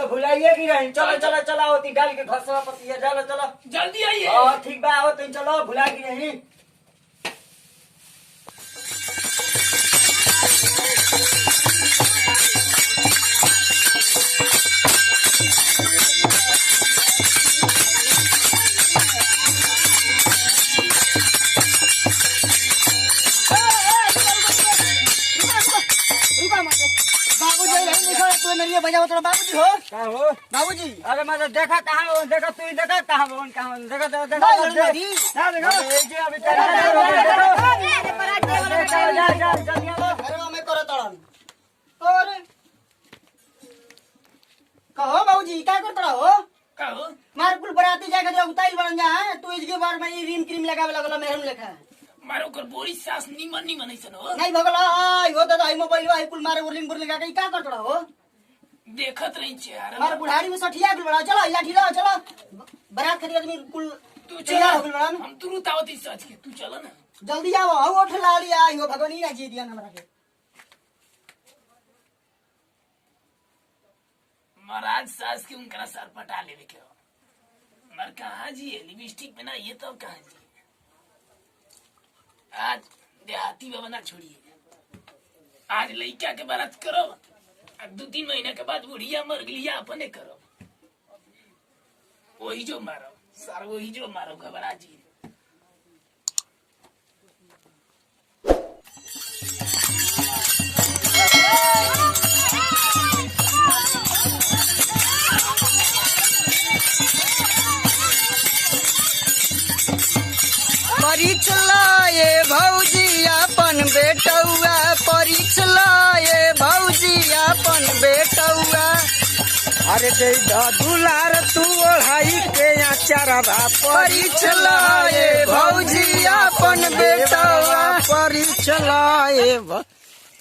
भुलाइए की रही। चलो चलो चलो होती डाल के घसवा पतिया। चलो चलो जल्दी आइए। हाँ ठीक बा आओ तुम चलो भुला की नहीं। बजाओ थोड़ा बाबूजी हो। क्या हो बाबूजी अरे मतलब देखा कहाँ हो देखा तू देखा कहाँ हो कहाँ देखा देखा देखा नहीं, नहीं, नहीं। ना देखो ये जे अभी तेरा जा जा जल्दी आओ। अरे मैं करो तड़न और कहो बाबूजी क्या कर तड़ा हो। कहो मार कुल बराती जाके जो उताइल बन जा है तू इसके बार में क्रीम क्रीम लगावे लगल मेहरुम लेखा मारो कर बोरी सास निमन निमन ऐसन हो। नहीं भगला आई हो दादा आई मोबाइल आई कुल मारे उरलिंग बुरलिंग लगा के का कर तड़ा हो। देखत रही चेहरा मार बुढ़ारी में सठिया गुल बड़ा चलो लाठी लो चलो बारात खड़ी आदमी कुल तू तैयार चल हो गइल बड़ा हम तुरंत आवत ही सच के तू चल ना। जल्दी आओ आओ उठ ला लिया आई हो भगवानी ना जी दिया हमरा के। महाराज सास के उनका सर पटा लेवे के हो। मर कहाँ जी है लिपस्टिक में ना ये तो कहाँ जी आज देहाती बाबा ना छोड़िए। आज लड़का के बारात करो अब 2-3 महीने के बाद बुढ़िया मर गलिया अपने करो वही जो मारो सर वही जो मारो घबरा जी। परिचलाए भौजी अपन बेटौआ परिचलाए भौजी अपन बेटौआ। अरे दे दुलार तू ओढ़ाई के आचारवा परिचलाए भौजी अपन बेटौआ परिचलाए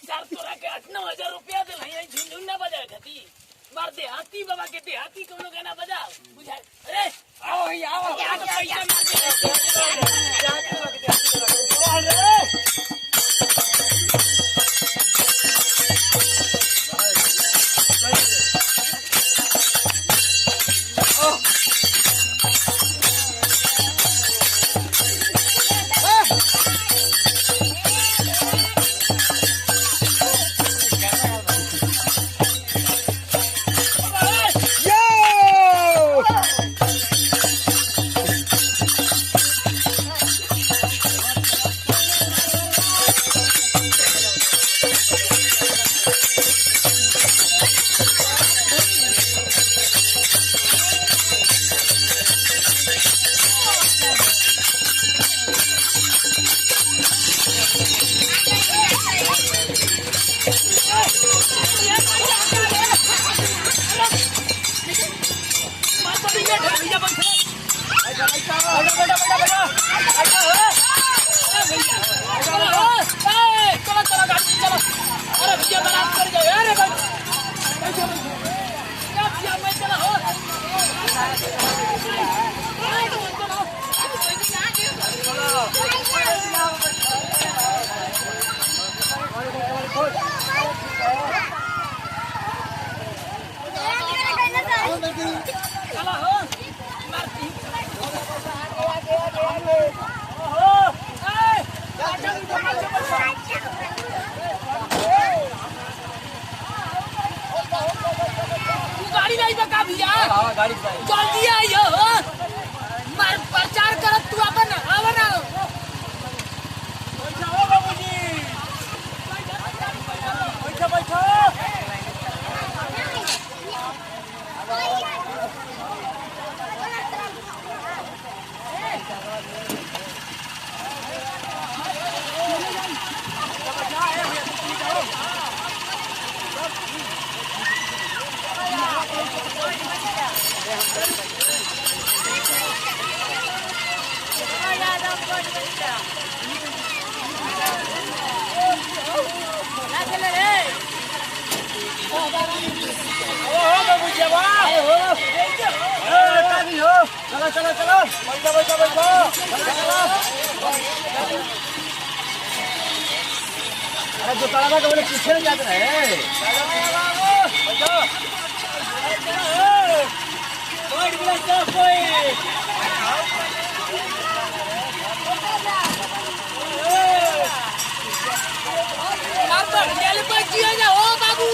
सर तोरा के 8-9 हजार रुपया दे नहीं झुंझुन ना बजाए खाती मार देहाती बाबा के देहाती कोनो गाना बजा बुझा। अरे आओ ही आओ पैसा मार गाड़ी नहीं बका भैया गाड़ी जल्दी आइयो मार प्रचार करत तू अपन आव ना बैठो बाबूजी बैठो बैठो चलो चलो चलो बैठो बैठो बैठो अरे जो तड़ावा के बोले पीछे में जाते रहे बैठो बैठ गया सब कोई आप बढ़िया बैठ जिया हो बाबू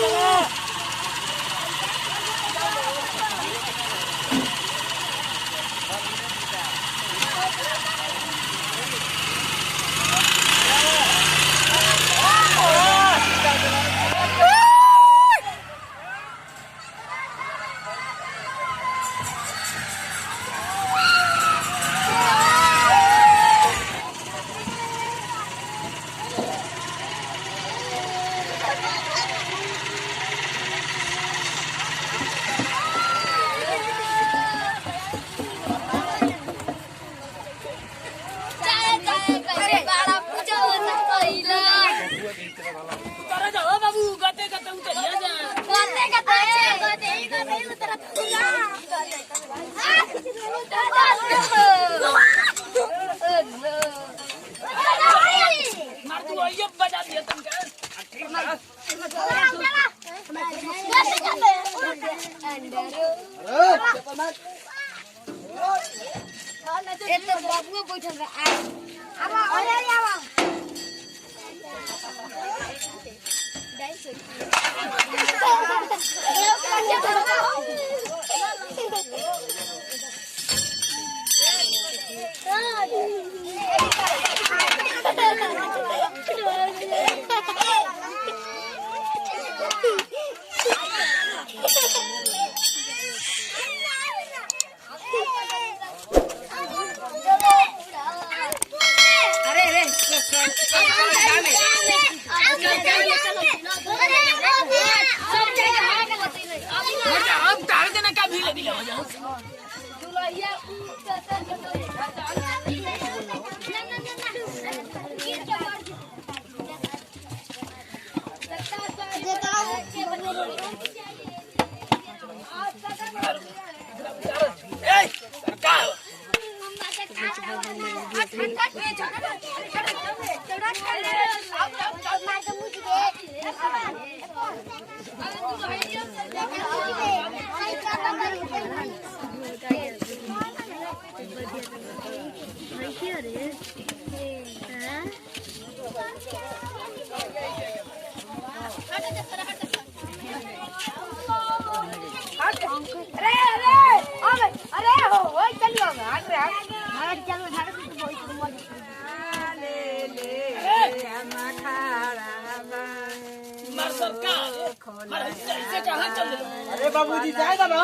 अरे बाबूजी जाए ना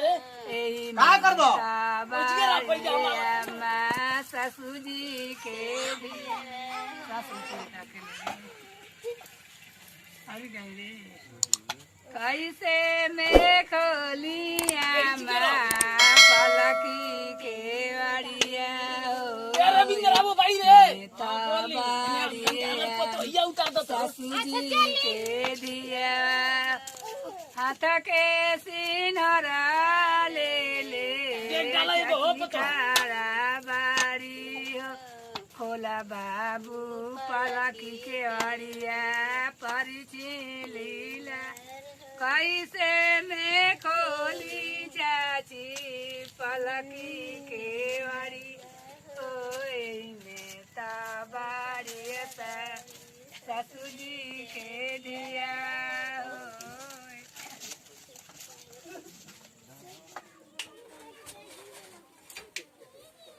अरे का कर दो ससुर जी के कैसे में खोलिया पलकी के बाड़िया ससुर जी के दिया हाथ के सिनरा ले बाड़ी हो खोला बाबू पलकी के अड़िया परिचिलीला कैसे में खोली चाची पलकी के अड़ी ओए में बाड़ी ससुर जी के दिया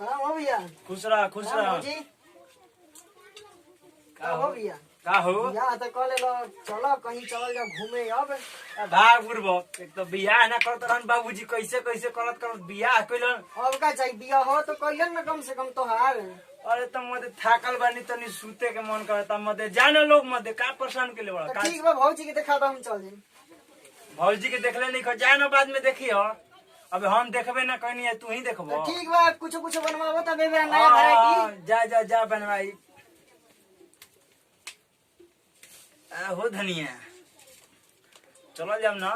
हाँ हो भैया खुश रहा जी का हो भैया का हो यहाँ तो कल चलो कहीं चल जा घूमे अब भाग बुर्बक एक तो बियाह ना करत रहन बाबूजी कैसे कैसे करत बियाह कइलन अब का चाहिए बिया हो तो कहियन ना कम से कम तोहार अरे तो मते थाकल बानी तनी सूते के मन करता मते जाने लोग मते का परेशान के लिए बड़ा तो ठीक बा भौजी के देखा तो हम चल जाई भौजी के देखले नहीं जाए ना बाद में देखी हो अब हम देखबे ना कहनी है तू ही देखबो तो ठीक बा कुछ कुछ बनवाबो तबे मेरा नया वैरायटी जा बनवाई हो धनिया चलो जाम ना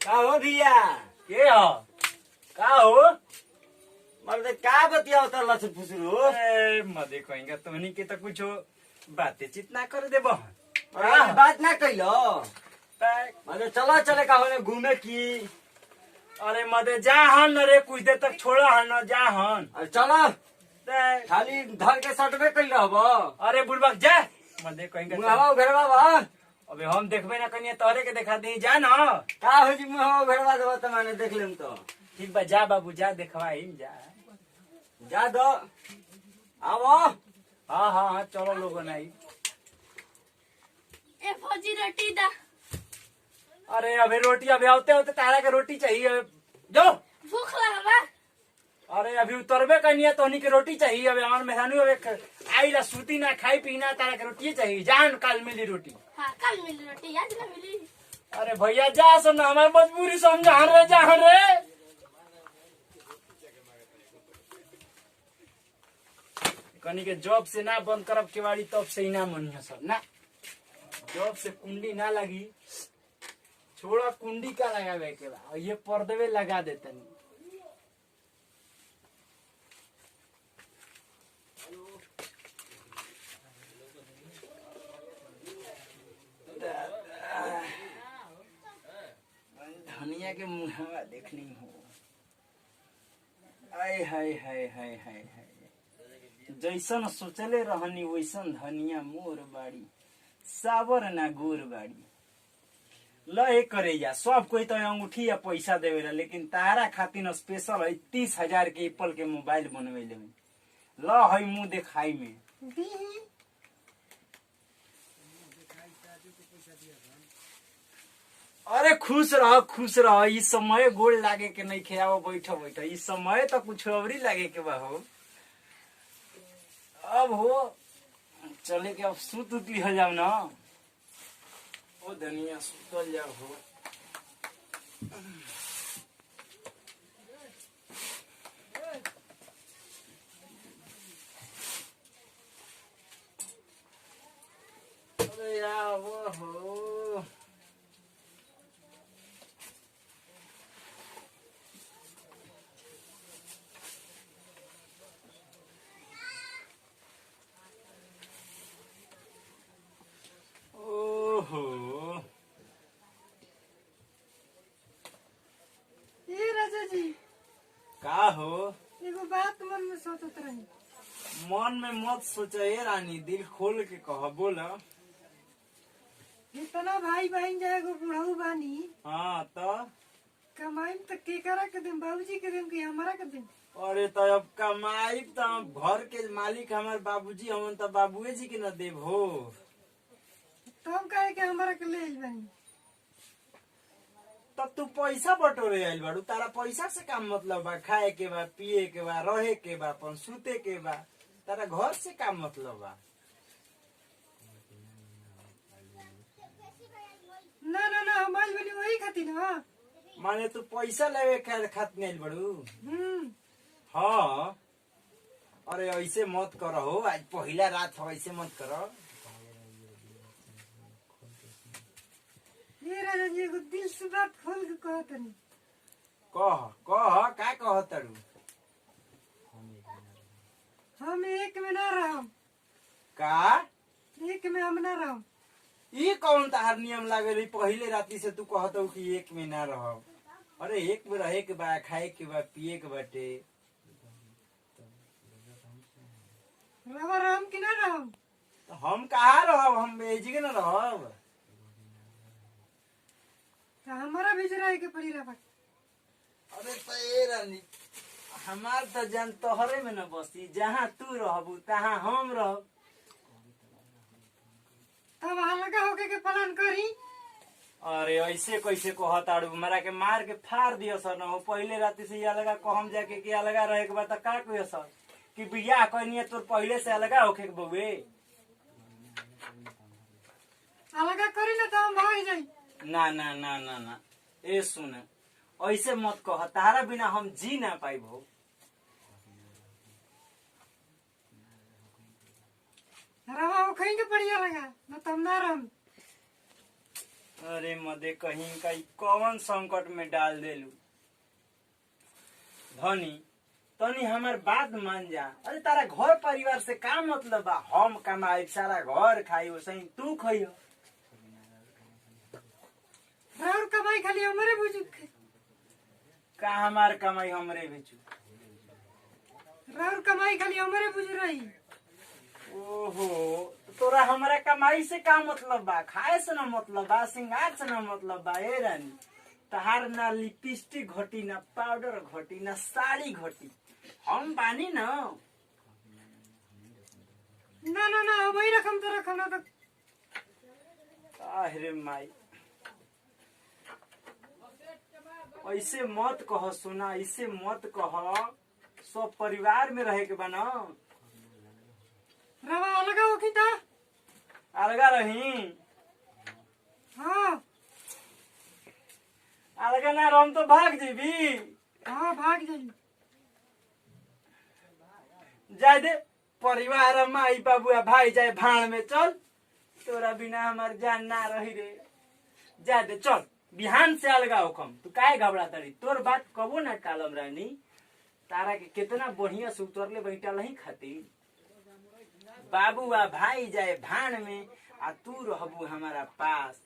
का हो भैया के हो का हो मर्द का बतिया उतर लछ फुसरू ए, मदे कहेंगे तोहनी के तो कुछ बातें चित ना कर दे बात ना कैलो मर्द चला चले का होने घूमे की अरे मदे जा हन रे कुछ देर तक छोड़ा हन जा हन अरे चला ते, खाली धर के सटबे कैल रहब अरे बुढ़बक जा मदे कहेंगे मुहावा घरवा बा अबे हम देखबे ना कनिए तोहरे के देखा दी जा ना का हो जी मुहावा घरवा देबा त माने देख लेम तो ठीक बा जा बाबू जा देखवाई जा जा दो आवो हाँ हाँ हाँ चलो लोगों नहीं ए फौजी रोटी दा अरे अबे रोटी अबे आते होते तारा के रोटी चाहिए जो भूख लगा बा अरे अभी उतरबे कनिया तोहनी के रोटी चाहिए अबे आन मेहरानू अबे आइला सूती ना खाई पीना तारा के रोटी चाहिए जान काल मिली रोटी हाँ कल मिली रोटी आज ना मिली अरे भैया जा सुन हमारी मजबूरी समझा रे जा रे कनी के जॉब से ना बंद करब केवाड़ी तब से ही ना मनिया सब ना जॉब से कुंडी ना लगी छोड़ा कुंडी का लगावे के बा ये पर्दवे लगा देतनी धनिया के मुहावा देखनी हो आय हाय हाय हाय हाय हाय जैसन सोचले रहनी वैसन धनिया मोर बाड़ी सावर ना गोर बाड़ी ल करे जा सब कोई तो अंगूठी या पैसा देवेला लेकिन तारा खातिर स्पेशल है 30,000 के एप्पल के मोबाइल बनवेले ल है मुंह देखाई में अरे खुश रह इस समय गोड़ लागे के नहीं खेआव बैठ इस समय तो कुछ अवरी लागे के बा हो अब हो चले के अब सुत उत लिहल जाओ ना ओ धनिया सुतल जाओ हो अरे यार वो हो ए राजा जी का हो एगो बात मन में सोचत रही मन में मत सोचे रानी दिल खोल के कह बोला इतना भाई बहन जाएगो बुढ़ऊ बानी हाँ तो कमाई तो के करा के देम बाबूजी के देम कि हमारा के देम अरे तो अब कमाई तो घर के मालिक हमारे बाबूजी हमन तो बाबूए जी के न देव हो तब कहे के हमारा के ले आइल बानी तब तू पैसा बटोरे आइल बाड़ू तारा पैसा से काम मतलब बा खाए के बा पिए के बा रहे के बा अपन सूते के बा तारा घर से काम मतलब बा ना ना ना हम आइल बानी वही खातिर ना माने तू पैसा लेवे खातिर आइल बाड़ू हाँ अरे ऐसे मत करो आज पहला रात हो ऐसे मत करो ये राजा जी एगो दिल से बात खोल के कहत नहीं कह का कह तड़ू हम एक में ना रहम का एक में हम ना रहम ये कौन तार नियम लागल पहले राती से तू कहत हो कि एक में ना रह अरे एक में रहे के बा खाए के बा पिए के बाटे रवा रहम कि ना रहम तो हम कहाँ रहब हम बेजी के ना रहब तो हमारा भी रहे के पड़ी रहा अरे तो ए रानी हमार तो जान तोहरे में न बसी जहाँ तू रहबू तहाँ हम रहब तब हल्का होके के प्लान करी अरे ऐसे कैसे कहताड़ू हमारा के मार के फाड़ दियो सर न हो पहले राती से ये अलगा कहम जाके कि अलगा रहे के बाद का कहियो सर कि बियाह कहनी तोर पहले से अलगा होके के बउए अलगा करी ना तो हम भाग जाई ना ना ना ना ना ए सुन ऐसे मत कह तारा बिना हम जी ना पाइबो रवा हो कहीं के बढ़िया लगा न तो हम ना रहम अरे मदे कहीं का कौन संकट में डाल देलू धनी तनी हमार बात मान जा। अरे तारा घर परिवार से का मतलब बा? हम कमाई सारा घर खाई वैसे तू खइयो। राउर कमाई खाली हमारे बुझू का हमार कमाई हमरे बेचू? राउर कमाई खाली हमारे बुझू रही। ओहो, तो तोरा हमारा कमाई से का मतलब बा? खाए से ना मतलब बा, सिंगार से ना मतलब बा। ए रानी तहार ना लिपस्टिक घटी, ना पाउडर घटी, ना साड़ी घटी, हम बानी न। ना ना ना वही रकम तो रकम ना तो अरे माई ऐसे मत कह सोना, ऐसे मत कह। सब परिवार में रहे के बा न। रवा अलग हो की था। अलगा रही, हाँ अलगा ना रह तो भाग जेबी। हाँ भाग जाई। जाए दे परिवार माई बाबू भाई जाए भाड़ में चल। तोरा बिना हमार जान ना रही रे। जाए दे चल, बिहान से अलगा हुकम। तू काहे घबरा तड़ी? तोर बात कबो ना टालम रानी। तारा के कितना बढ़िया से उतरले बैठा नहीं खाती। बाबू आ भाई जाए भाड़ में आ तू रहबू हमारा पास।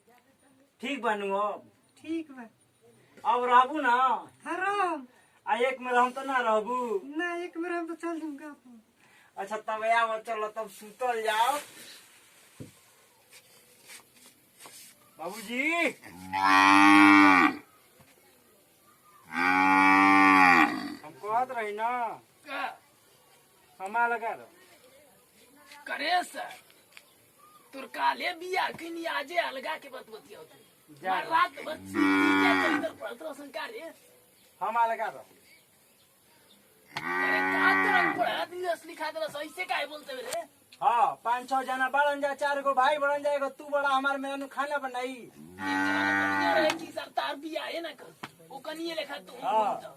ठीक बनू? अब ठीक बा। अब रहबू ना? हराम आ एक में रहम तो ना रहबू? ना एक मेरा हम तो चल दूंगा। अच्छा तब आओ, चलो तब सुतल जाओ। बाबूजी हम कहत रही ना, का हमा लगा रहो। करे सर तुर काले बिया किनी आजे अलगा के बात बतिया तू। जा। रात बस नीचे चली तर पड़त रहो संकार रे। हमा लगा रहो। अरे का तुरंत पड़ा दिल असली खातिर ऐसे काहे बोलते रे? हाँ 5-6 जना बढ़न जा, 4 गो भाई बढ़न जाएगा। तू बड़ा हमारे मेनू खाना बनाई। की सर तार बिया है ना कर ओ कनिए लेखा तू हाँ।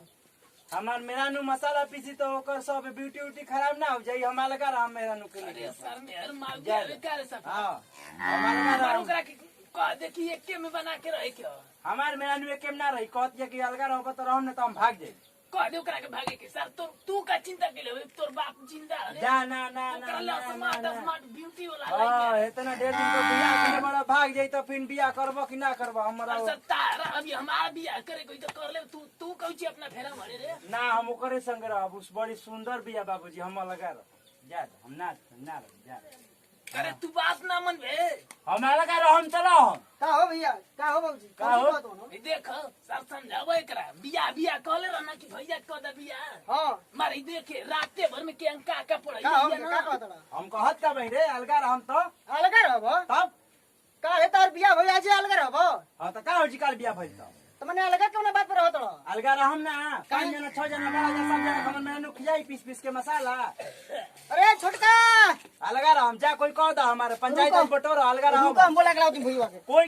हमार मेनू मसाला पीसी तो ओकर सब ब्यूटी उटी खराब ना हो जाई। हमा लगा रहा मेनू के अरे लिए। सर मेहर मार जा। दिया करे सब हाँ हमा लगा रहा। ओकरा के कह दे कि एक में बना के रहे क्या हमार मेनू एक ना रही। कहत जे कि अलगा रहो तो रहम ना तो हम भाग जाई। कह दे ओकरा के भागे के सर तू का चिंता के ले तोर बाप जिंदा है जा ना ना ना ओकरा ना, ला स्मार्ट ना, ना। स्मार्ट ब्यूटी वाला हाँ लाइक इतना डेढ़ दिन को बियाह करे बड़ा भाग जाई तो फिर बियाह करबो कि ना करबो? हमरा सर तारा अभी हमारा बियाह करे कोई तो कर ले तू कहू छी अपना फेरा मारे रे। ना हम ओकरे संग रहब। उस बड़ी सुंदर बिया बाबूजी हम लगा रहो। जा हम ना रह जा। अरे तू बात ना मन बे हम लगा रहो। हम चलो हम का हो भैया? का हो बाबूजी? का हो? कौन सी बात हो? ए देख सर समझावे करा बियाह बियाह कहले रहना कि भैया कह दे बियाह हाँ मारे देखे राते भर में के अंका का पड़ाई का हो? है का ना कहत रहा? हम कहत का भाई रे अलगा रहम तो अलग रहबो? तब का है तार बिया भइल आज अलग रहबो? हाँ तो का हो जी काल बियाह भइल तो मने अलग कौन बात पर रहत रहा? अलगा रहम ना। 5 जना 6 जना बड़ा जा सब जना हमर मेनू खियाई पीस के मसाला। अरे छोटका अलगा रहम। जा कोई कह दा हमारे पंचायत में बटोरा अलगा रहम। रुको हम बोला के लाओ तुम भैया के। कोई